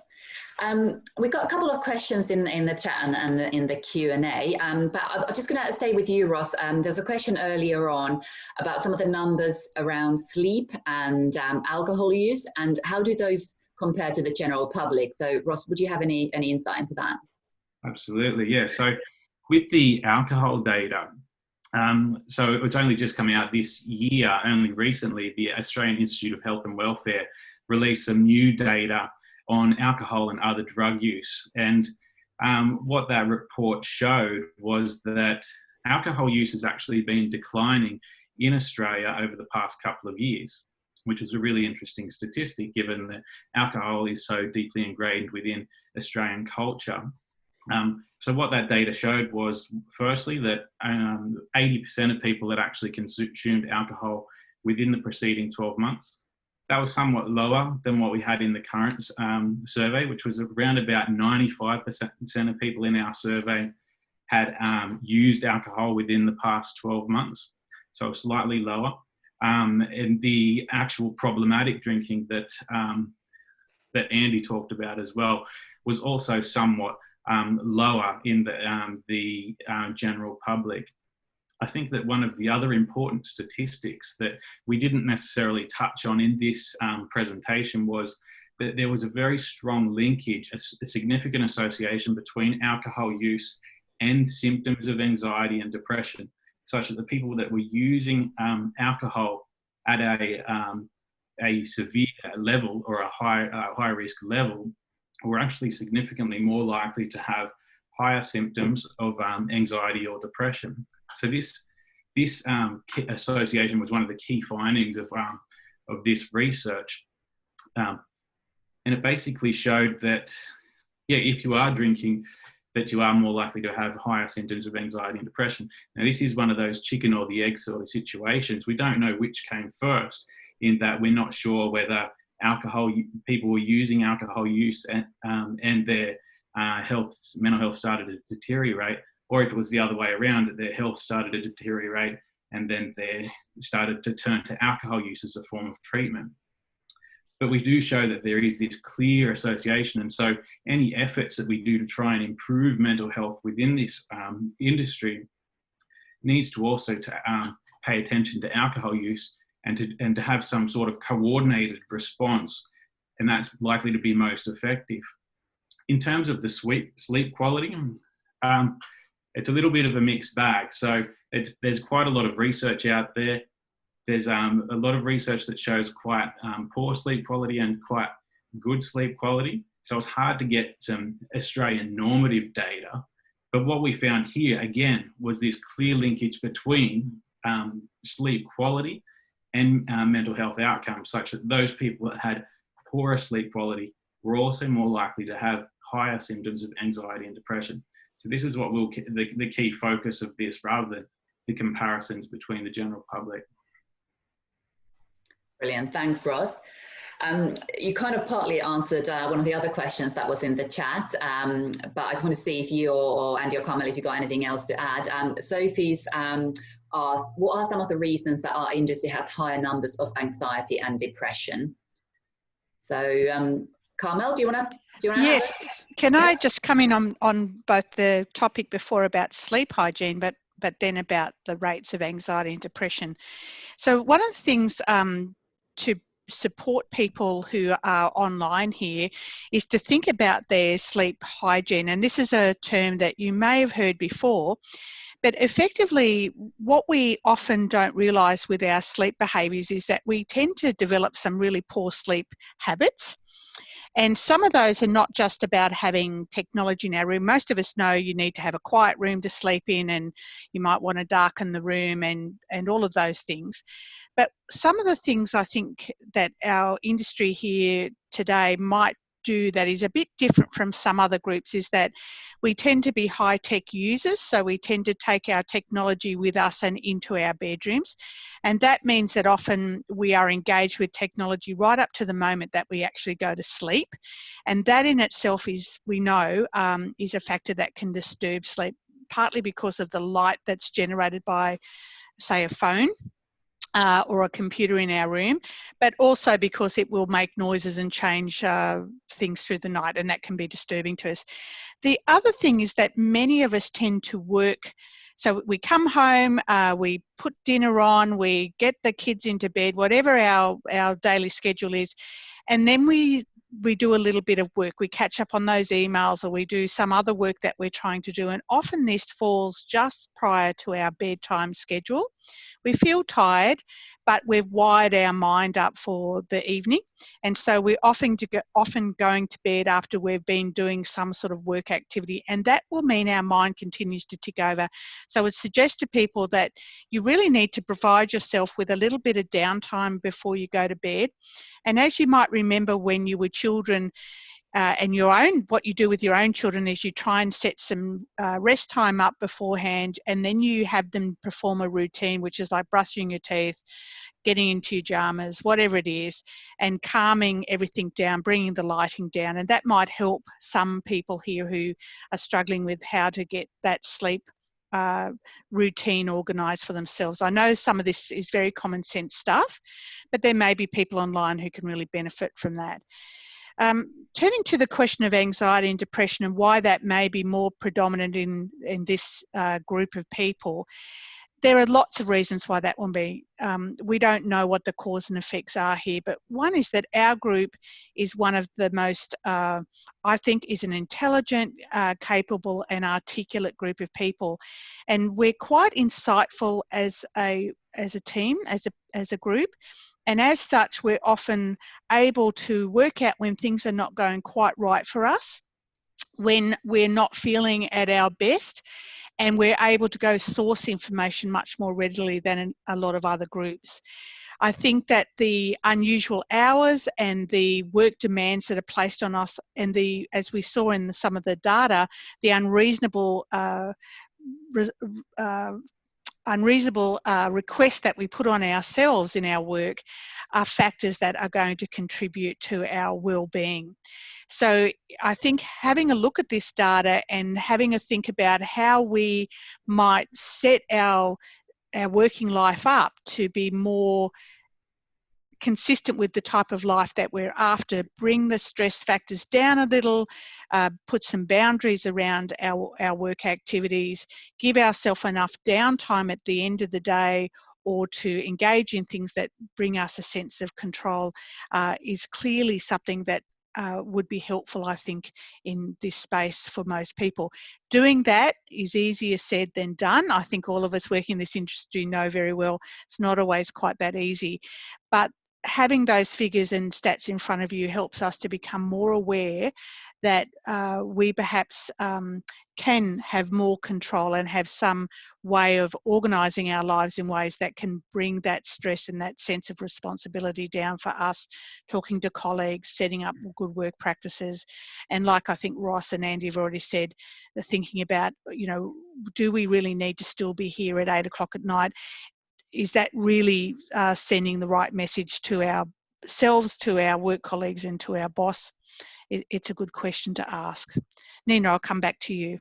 We've got a couple of questions in the chat and in the Q&A, but I'm just going to stay with you, Ross. There's a question earlier on about some of the numbers around sleep and alcohol use, and how do those compare to the general public? So, Ross, would you have any insight into that?
Absolutely, yeah. So with the alcohol data, so it's only just coming out this year, only recently, the Australian Institute of Health and Welfare released some new data on alcohol and other drug use. And what that report showed was that alcohol use has actually been declining in Australia over the past couple of years, which is a really interesting statistic given that alcohol is so deeply ingrained within Australian culture. So what that data showed was, firstly, that 80% of people that actually consumed alcohol within the preceding 12 months, that was somewhat lower than what we had in the current survey, which was around about 95% of people in our survey had used alcohol within the past 12 months, so slightly lower. And the actual problematic drinking that Andy talked about as well was also somewhat lower in the general public. I think that one of the other important statistics that we didn't necessarily touch on in this presentation was that there was a very strong linkage, a significant association between alcohol use and symptoms of anxiety and depression, such that the people that were using alcohol at a severe level or a high risk level were actually significantly more likely to have higher symptoms of anxiety or depression. So this association was one of the key findings of this research. And it basically showed that, yeah, if you are drinking, that you are more likely to have higher symptoms of anxiety and depression. Now, this is one of those chicken or the egg sort of situations. We don't know which came first, in that we're not sure whether people were using alcohol use and their mental health started to deteriorate, or if it was the other way around, that their health started to deteriorate and then they started to turn to alcohol use as a form of treatment. But we do show that there is this clear association, and so any efforts that we do to try and improve mental health within this industry needs to also pay attention to alcohol use and to have some sort of coordinated response, and that's likely to be most effective. In terms of the sleep quality, it's a little bit of a mixed bag. So there's quite a lot of research out there. There's a lot of research that shows quite poor sleep quality and quite good sleep quality. So it's hard to get some Australian normative data. But what we found here, again, was this clear linkage between sleep quality and mental health outcomes, such that those people that had poorer sleep quality were also more likely to have higher symptoms of anxiety and depression. So this is what the key focus of this, rather than the comparisons between the general public.
Brilliant, thanks, Ross. You kind of partly answered one of the other questions that was in the chat, but I just want to see if you or Andy or Carmel, if you got anything else to add. Sophie's asked, what are some of the reasons that our industry has higher numbers of anxiety and depression? So, Carmel, do you want to?
Yes. Can I just come in on both the topic before about sleep hygiene, but then about the rates of anxiety and depression? So one of the things to support people who are online here is to think about their sleep hygiene. And this is a term that you may have heard before, but effectively what we often don't realise with our sleep behaviours is that we tend to develop some really poor sleep habits. And some of those are not just about having technology in our room. Most of us know you need to have a quiet room to sleep in, and you might want to darken the room and all of those things. But some of the things I think that our industry here today might do that is a bit different from some other groups is that we tend to be high-tech users, so we tend to take our technology with us and into our bedrooms, and that means that often we are engaged with technology right up to the moment that we actually go to sleep, and that in itself is, we know, is a factor that can disturb sleep, partly because of the light that's generated by, say, a phone or a computer in our room, but also because it will make noises and change things through the night, and that can be disturbing to us. The other thing is that many of us tend to work, so we come home, we put dinner on, we get the kids into bed, whatever our daily schedule is, and then we do a little bit of work. We catch up on those emails, or we do some other work that we're trying to do, and often this falls just prior to our bedtime schedule. We feel tired, but we've wired our mind up for the evening, and so we're often going to bed after we've been doing some sort of work activity, and that will mean our mind continues to tick over. So I would suggest to people that you really need to provide yourself with a little bit of downtime before you go to bed. And as you might remember when you were children, and what you do with your own children is you try and set some rest time up beforehand, and then you have them perform a routine, which is like brushing your teeth, getting into your pajamas, whatever it is, and calming everything down, bringing the lighting down. And that might help some people here who are struggling with how to get that sleep routine organised for themselves. I know some of this is very common sense stuff, but there may be people online who can really benefit from that. Turning to the question of anxiety and depression and why that may be more predominant in this group of people, there are lots of reasons why that will be. We don't know what the cause and effects are here, but one is that our group is one of the most, I think, is an intelligent, capable and articulate group of people. And we're quite insightful as a team, as a group. And as such, we're often able to work out when things are not going quite right for us, when we're not feeling at our best, and we're able to go source information much more readily than in a lot of other groups. I think that the unusual hours and the work demands that are placed on us, and as we saw in some of the data, the unreasonable requests that we put on ourselves in our work are factors that are going to contribute to our well-being. So I think having a look at this data and having a think about how we might set our working life up to be more consistent with the type of life that we're after, bring the stress factors down a little, put some boundaries around our work activities, give ourselves enough downtime at the end of the day, or to engage in things that bring us a sense of control, is clearly something that would be helpful, I think, in this space for most people. Doing that is easier said than done. I think all of us working in this industry know very well it's not always quite that easy. But having those figures and stats in front of you helps us to become more aware that we perhaps can have more control and have some way of organising our lives in ways that can bring that stress and that sense of responsibility down for us, talking to colleagues, setting up good work practices. And like I think Ross and Andy have already said, thinking about, do we really need to still be here at 8 o'clock at night? Is that really sending the right message to ourselves, to our work colleagues and to our boss? It's a good question to ask. Nina, I'll come back to you.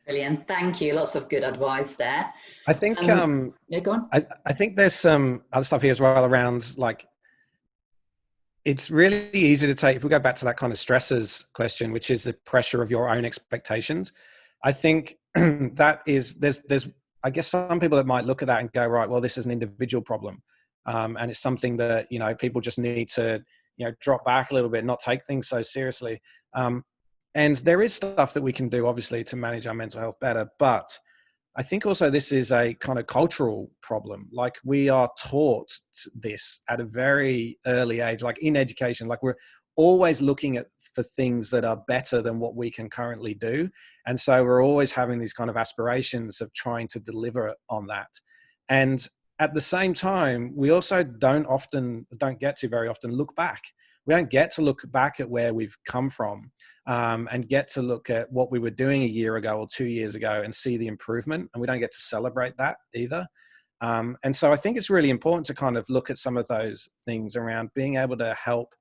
Brilliant, thank you. Lots of good advice there.
I think
yeah, go on.
I think there's some other stuff here as well around, like, it's really easy to take, if we go back to that kind of stresses question, which is the pressure of your own expectations. I think that is, there's I guess some people that might look at that and go, right, well, this is an individual problem. And it's something that, people just need to, drop back a little bit, not take things so seriously. And there is stuff that we can do, obviously, to manage our mental health better. But I think also this is a kind of cultural problem. Like, we are taught this at a very early age, like in education, like we're always looking for things that are better than what we can currently do. And so we're always having these kind of aspirations of trying to deliver on that. And at the same time, we also don't get to very often look back. We don't get to look back at where we've come from and get to look at what we were doing a year ago or 2 years ago and see the improvement. And we don't get to celebrate that either. And so I think it's really important to kind of look at some of those things around being able to help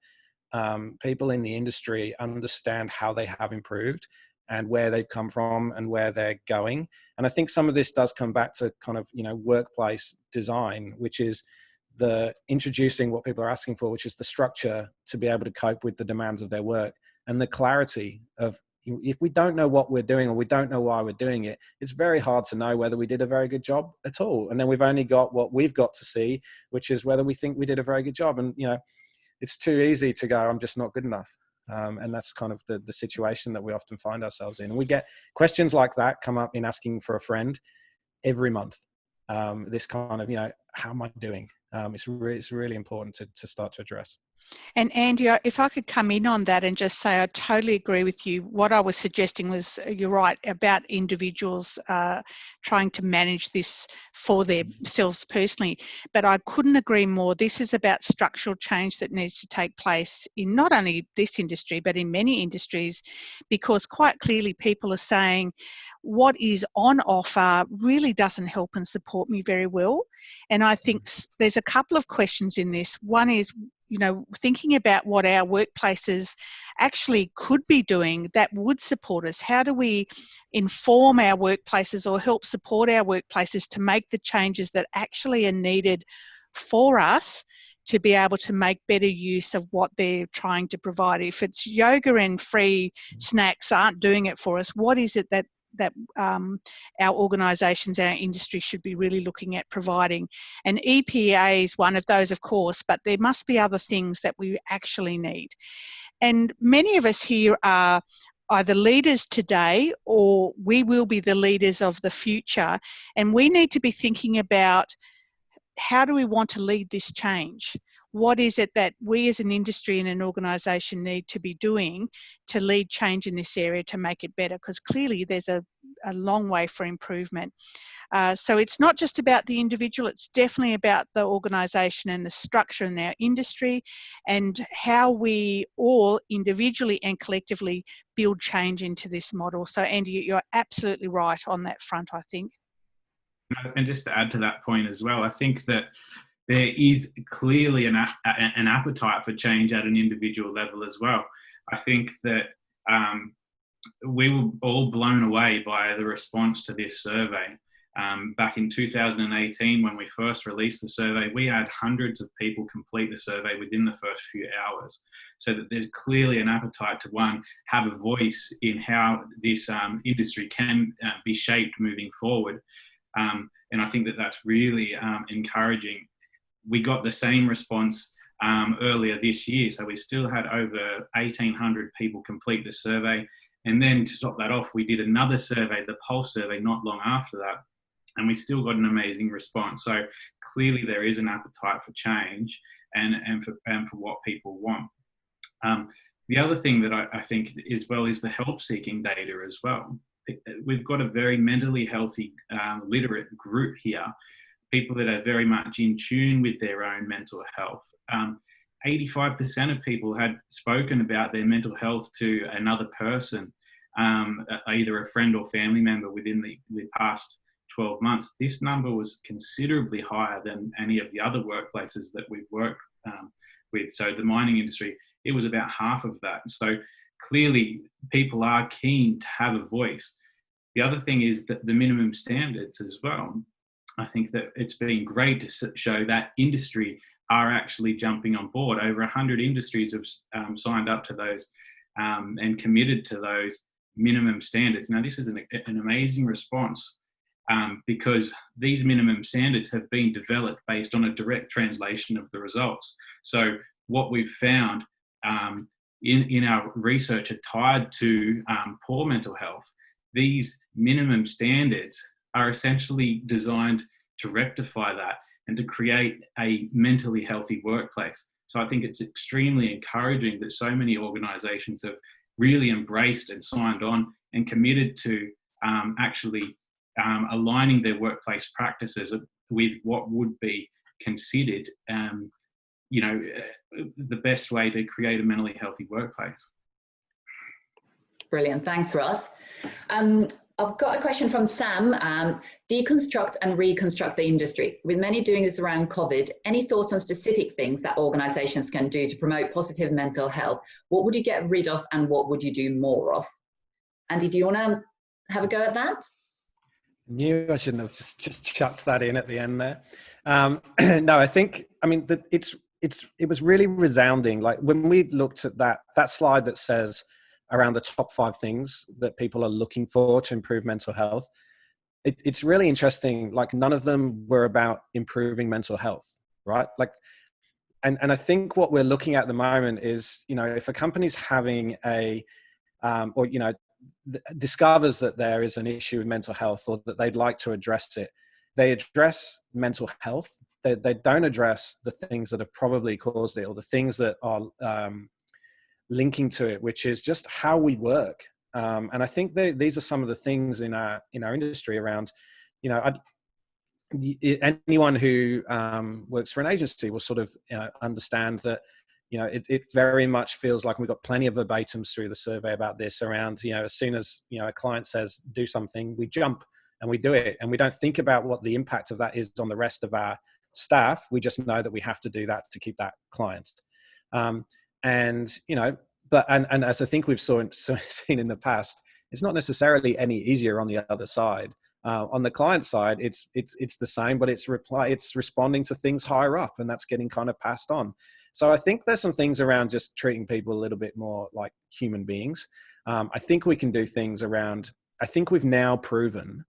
people in the industry understand how they have improved and where they've come from and where they're going. And I think some of this does come back to kind of, workplace design, which is the introducing what people are asking for, which is the structure to be able to cope with the demands of their work, and the clarity of, if we don't know what we're doing or we don't know why we're doing it, it's very hard to know whether we did a very good job at all. And then we've only got what we've got to see, which is whether we think we did a very good job. And, it's too easy to go, I'm just not good enough. And that's kind of the situation that we often find ourselves in. And we get questions like that come up in asking for a friend every month. This kind of, how am I doing? It's really important to start to address.
And Andy, if I could come in on that and just say I totally agree with you. What I was suggesting was, you're right, about individuals trying to manage this for themselves personally. But I couldn't agree more. This is about structural change that needs to take place in not only this industry, but in many industries, because quite clearly people are saying what is on offer really doesn't help and support me very well. And I think there's a couple of questions in this. One is, thinking about what our workplaces actually could be doing that would support us. How do we inform our workplaces or help support our workplaces to make the changes that actually are needed for us to be able to make better use of what they're trying to provide? If it's yoga and free snacks aren't doing it for us, what is it that our organisations, our industry should be really looking at providing? And EPA is one of those, of course, but there must be other things that we actually need. And many of us here are either leaders today or we will be the leaders of the future. And we need to be thinking about, how do we want to lead this change? What is it that we as an industry and an organisation need to be doing to lead change in this area to make it better? Because clearly there's a long way for improvement. So it's not just about the individual, it's definitely about the organisation and the structure in our industry and how we all individually and collectively build change into this model. So Andy, you're absolutely right on that front, I think.
And just to add to that point as well, I think that there is clearly an appetite for change at an individual level as well. I think that we were all blown away by the response to this survey. Back in 2018, when we first released the survey, we had hundreds of people complete the survey within the first few hours. So that there's clearly an appetite to, one, have a voice in how this industry can be shaped moving forward. And I think that that's really encouraging. We got the same response earlier this year. So we still had over 1,800 people complete the survey. And then to top that off, we did another survey, the Pulse survey, not long after that. And we still got an amazing response. So clearly there is an appetite for change and for what people want. The other thing that I think as well is the help-seeking data as well. We've got a very mentally healthy, literate group here, people that are very much in tune with their own mental health. 85% of people had spoken about their mental health to another person, either a friend or family member within the past 12 months. This number was considerably higher than any of the other workplaces that we've worked with. So the mining industry, it was about half of that. So clearly people are keen to have a voice. The other thing is that the minimum standards as well. I think that it's been great to show that industry are actually jumping on board. Over 100 industries have signed up to those and committed to those minimum standards. Now, this is an amazing response because these minimum standards have been developed based on a direct translation of the results. So what we've found in our research are tied to poor mental health. These minimum standards are essentially designed to rectify that and to create a mentally healthy workplace. So I think it's extremely encouraging that so many organisations have really embraced and signed on and committed to actually aligning their workplace practices with what would be considered the best way to create a mentally healthy workplace.
Brilliant, thanks Ross. I've got a question from Sam. Deconstruct and reconstruct the industry. With many doing this around COVID, any thoughts on specific things that organisations can do to promote positive mental health? What would you get rid of and what would you do more of? Andy, do you want to have a go at that?
Knew I shouldn't have just chucked that in at the end there. No, I think, it was really resounding. Like when we looked at that slide that says around the top 5 things that people are looking for to improve mental health, it's really interesting. Like none of them were about improving mental health, right? Like, and I think what we're looking at the moment is, if a company's having discovers that there is an issue with mental health or that they'd like to address it, they address mental health they don't address the things that have probably caused it, or the things that are linking to it, which is just how we work. And I think these are some of the things in our industry around, anyone who works for an agency will sort of understand that, it very much feels like we've got plenty of verbatims through the survey about this around, as soon as, a client says do something, we jump and we do it. And we don't think about what the impact of that is on the rest of our staff. We just know that we have to do that to keep that client. But as I think we've seen in the past, it's not necessarily any easier on the other side. On the client side, it's the same, but it's responding to things higher up, and that's getting kind of passed on. So I think there's some things around just treating people a little bit more like human beings. I think we can do things around, I think we've now proven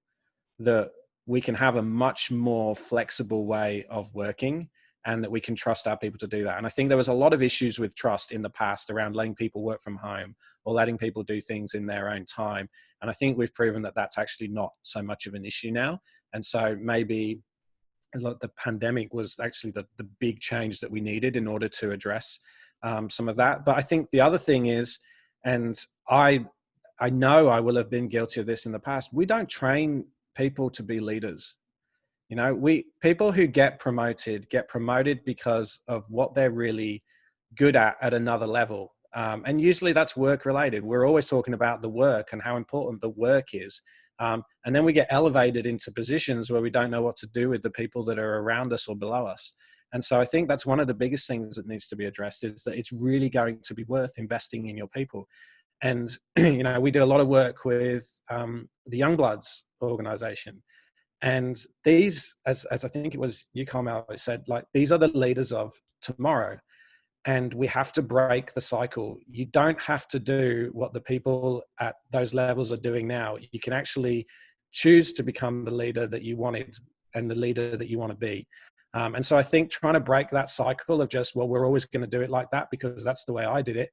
that we can have a much more flexible way of working, and that we can trust our people to do that. And I think there was a lot of issues with trust in the past around letting people work from home or letting people do things in their own time. And I think we've proven that that's actually not so much of an issue now. And so maybe the pandemic was actually the big change that we needed in order to address some of that. But I think the other thing is, and I know I will have been guilty of this in the past, we don't train people to be leaders. People who get promoted because of what they're really good at another level. And usually that's work related. We're always talking about the work and how important the work is. And then we get elevated into positions where we don't know what to do with the people that are around us or below us. And so I think that's one of the biggest things that needs to be addressed, is that it's really going to be worth investing in your people. And, we do a lot of work with the Young Bloods organization. And these, as I think it was you, Carmel, said, like, these are the leaders of tomorrow. And we have to break the cycle. You don't have to do what the people at those levels are doing now. You can actually choose to become the leader that you wanted and the leader that you want to be. And so I think trying to break that cycle of just, well, we're always going to do it like that because that's the way I did it,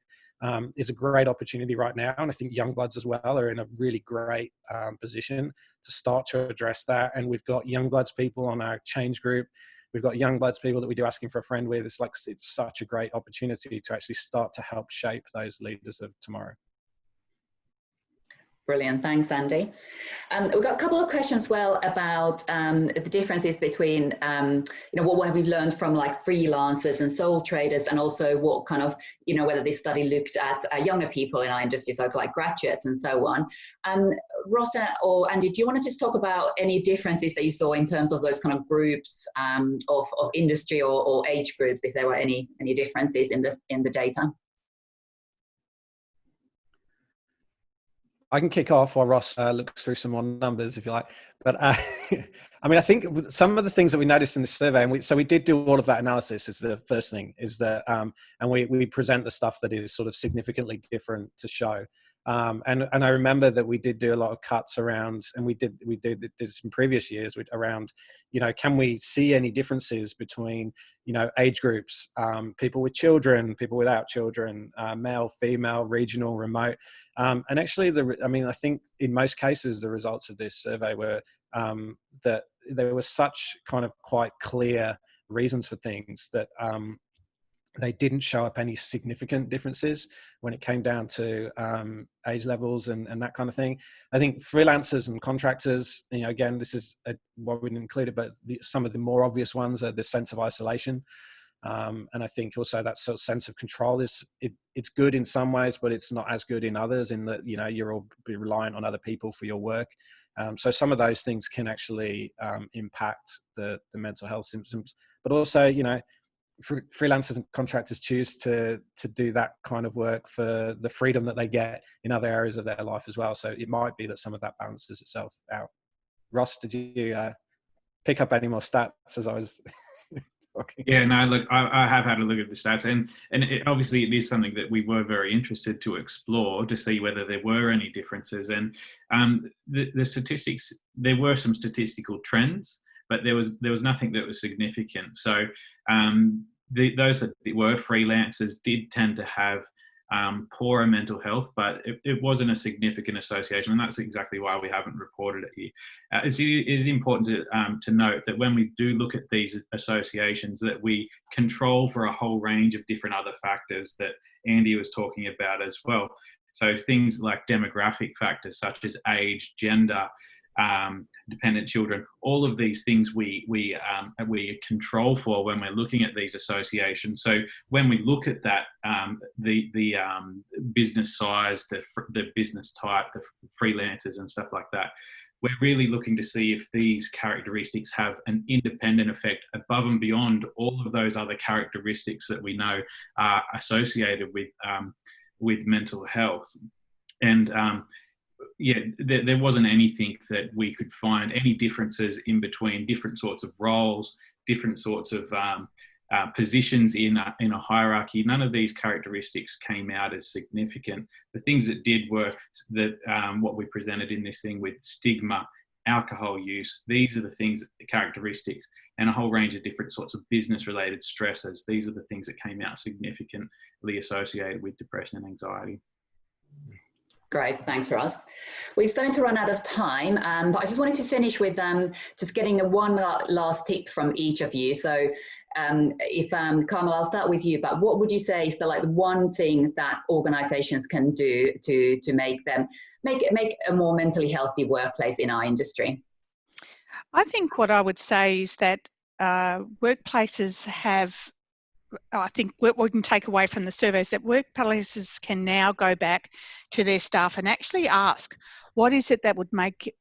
is a great opportunity right now. And I think Young Bloods as well are in a really great position to start to address that. And we've got Young Bloods people on our change group. We've got Young Bloods people that we do Asking for a Friend with. It's such a great opportunity to actually start to help shape those leaders of tomorrow.
Brilliant, thanks, Andy. We've got a couple of questions as well about the differences between, what have we learned from like freelancers and sole traders, and also what kind of, whether this study looked at younger people in our industry, so like graduates and so on. Ross or Andy, do you want to just talk about any differences that you saw in terms of those kind of groups of industry or age groups, if there were any differences in the data?
I can kick off while Ross looks through some more numbers, if you like. But I I think some of the things that we noticed in the survey, and we did do all of that analysis, is the first thing, is that, and we present the stuff that is sort of significantly different to show. And I remember that we did do a lot of cuts around, and we did this in previous years around, can we see any differences between, age groups, people with children, people without children, male, female, regional, remote. And actually, I think in most cases, the results of this survey were that there was such kind of quite clear reasons for things that they didn't show up any significant differences when it came down to age levels and that kind of thing. I think freelancers and contractors, again, this is what we didn't include it, but some of the more obvious ones are the sense of isolation. And I think also that sort of sense of control it's good in some ways, but it's not as good in others, in that, you're all reliant on other people for your work. So some of those things can actually impact the mental health symptoms, but also, freelancers and contractors choose to do that kind of work for the freedom that they get in other areas of their life as well. So it might be that some of that balances itself out. Ross, did you pick up any more stats as I was talking? Yeah,
no, look, I have had a look at the stats, and obviously it is something that we were very interested to explore, to see whether there were any differences. And the statistics, there were some statistical trends, but there was nothing that was significant. So those that were freelancers did tend to have poorer mental health, but it wasn't a significant association, and that's exactly why we haven't reported it here. It is important to note that when we do look at these associations, that we control for a whole range of different other factors that Andy was talking about as well. So things like demographic factors such as age, gender, dependent children, all of these things we control for when we're looking at these associations. So when we look at that, the business size, the business type, the freelancers and stuff like that, we're really looking to see if these characteristics have an independent effect above and beyond all of those other characteristics that we know are associated with mental health. And there wasn't anything that we could find any differences in between different sorts of roles, different sorts of positions in a hierarchy. None of these characteristics came out as significant. The things that did were that what we presented in this thing with stigma, alcohol use, these are the things, the characteristics, and a whole range of different sorts of business-related stresses. These are the things that came out significantly associated with depression and anxiety.
Great, thanks, Ross. We're starting to run out of time, but I just wanted to finish with just getting one last tip from each of you. So if Carmel, I'll start with you, but what would you say is the one thing that organizations can do to make a more mentally healthy workplace in our industry?
I think what I would say is that workplaces have, I think what we can take away from the survey is that workplaces can now go back to their staff and actually ask, what is it that would make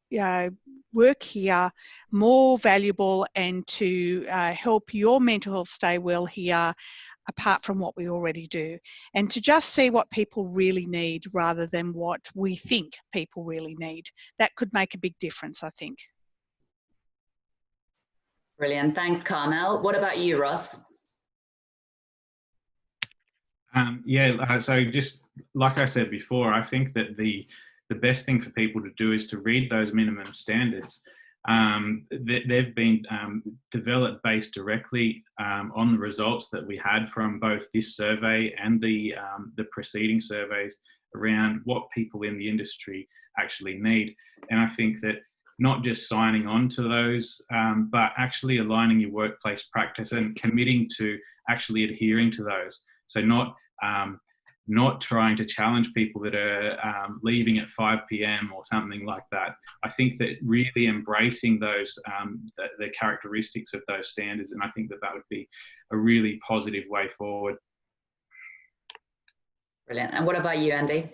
work here more valuable and to help your mental health stay well here, apart from what we already do, and to just see what people really need rather than what we think people really need. That could make a big difference, I think.
Brilliant, thanks, Carmel. What about you, Ross?
So just like I said before, I think that the best thing for people to do is to read those minimum standards. They've been developed based directly on the results that we had from both this survey and the preceding surveys around what people in the industry actually need. And I think that not just signing on to those, but actually aligning your workplace practice and committing to actually adhering to those. So not trying to challenge people that are leaving at 5 p.m. or something like that. I think that really embracing those, the characteristics of those standards, and I think that would be a really positive way forward.
Brilliant. And what about you, Andy?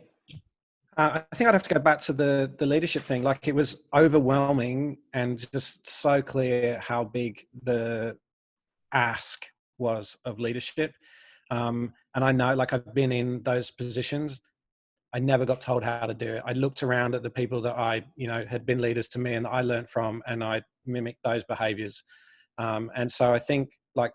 I think I'd have to go back to the leadership thing. Like, it was overwhelming and just so clear how big the ask was of leadership. And I know, like, I've been in those positions. I never got told how to do it. I looked around at the people that I, had been leaders to me and that I learned from, and I mimicked those behaviors. And so I think, like,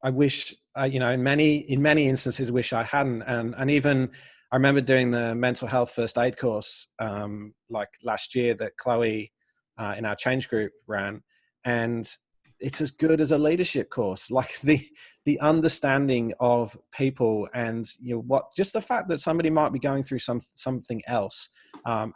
I wish, in many instances, wish I hadn't. And even I remember doing the mental health first aid course, like last year, that Chloe in our change group ran. And it's as good as a leadership course. Like, the understanding of people, and just the fact that somebody might be going through something else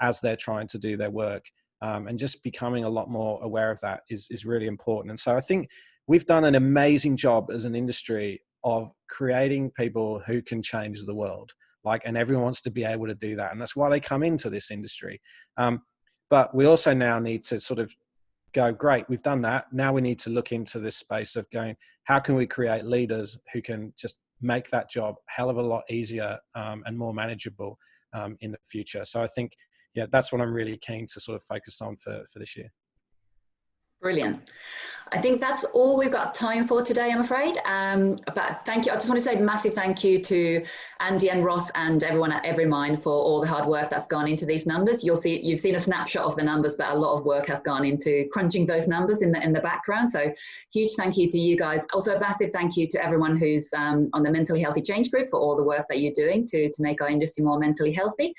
as they're trying to do their work, and just becoming a lot more aware of that is really important. And so I think we've done an amazing job as an industry of creating people who can change the world. And everyone wants to be able to do that, and that's why they come into this industry. But we also now need to sort of go, great, we've done that. Now we need to look into this space of going, how can we create leaders who can just make that job a hell of a lot easier and more manageable in the future. So I think, that's what I'm really keen to sort of focus on for this year.
Brilliant. I think that's all we've got time for today, I'm afraid. But thank you. I just want to say a massive thank you to Andy and Ross and everyone at Everymind for all the hard work that's gone into these numbers. You've seen a snapshot of the numbers, but a lot of work has gone into crunching those numbers in the background. So huge thank you to you guys. Also a massive thank you to everyone who's on the Mentally Healthy Change Group for all the work that you're doing to make our industry more mentally healthy.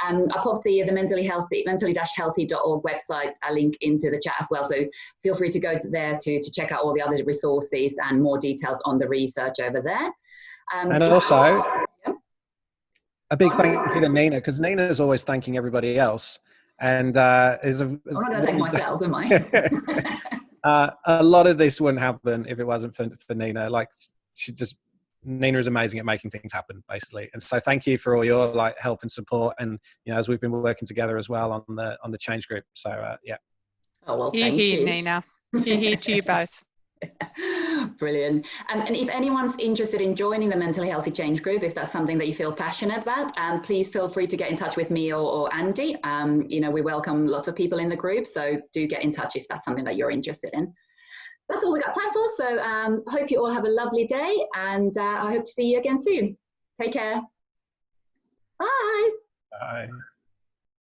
I popped the mentally-healthy.org website, a link into the chat as well. So feel free to go there to check out all the other resources and more details on the research over there.
And also, a big thank you to Nina, because Nina's always thanking everybody else. And is
I'm not going to thank myself, am I?
A lot of this wouldn't happen if it wasn't for Nina. Like, Nina is amazing at making things happen, basically. And so thank you for all your like help and support. And, you know, as we've been working together as well on the change group. So yeah.
Oh, well,
Hear,
thank
hear,
you.
Nina. Hear to you both.
Brilliant. And if anyone's interested in joining the Mentally Healthy Change Group, if that's something that you feel passionate about, please feel free to get in touch with me or Andy. You know, we welcome lots of people in the group, so do get in touch if that's something that you're interested in. That's all we got time for. So hope you all have a lovely day, and I hope to see you again soon. Take care. Bye.
Bye.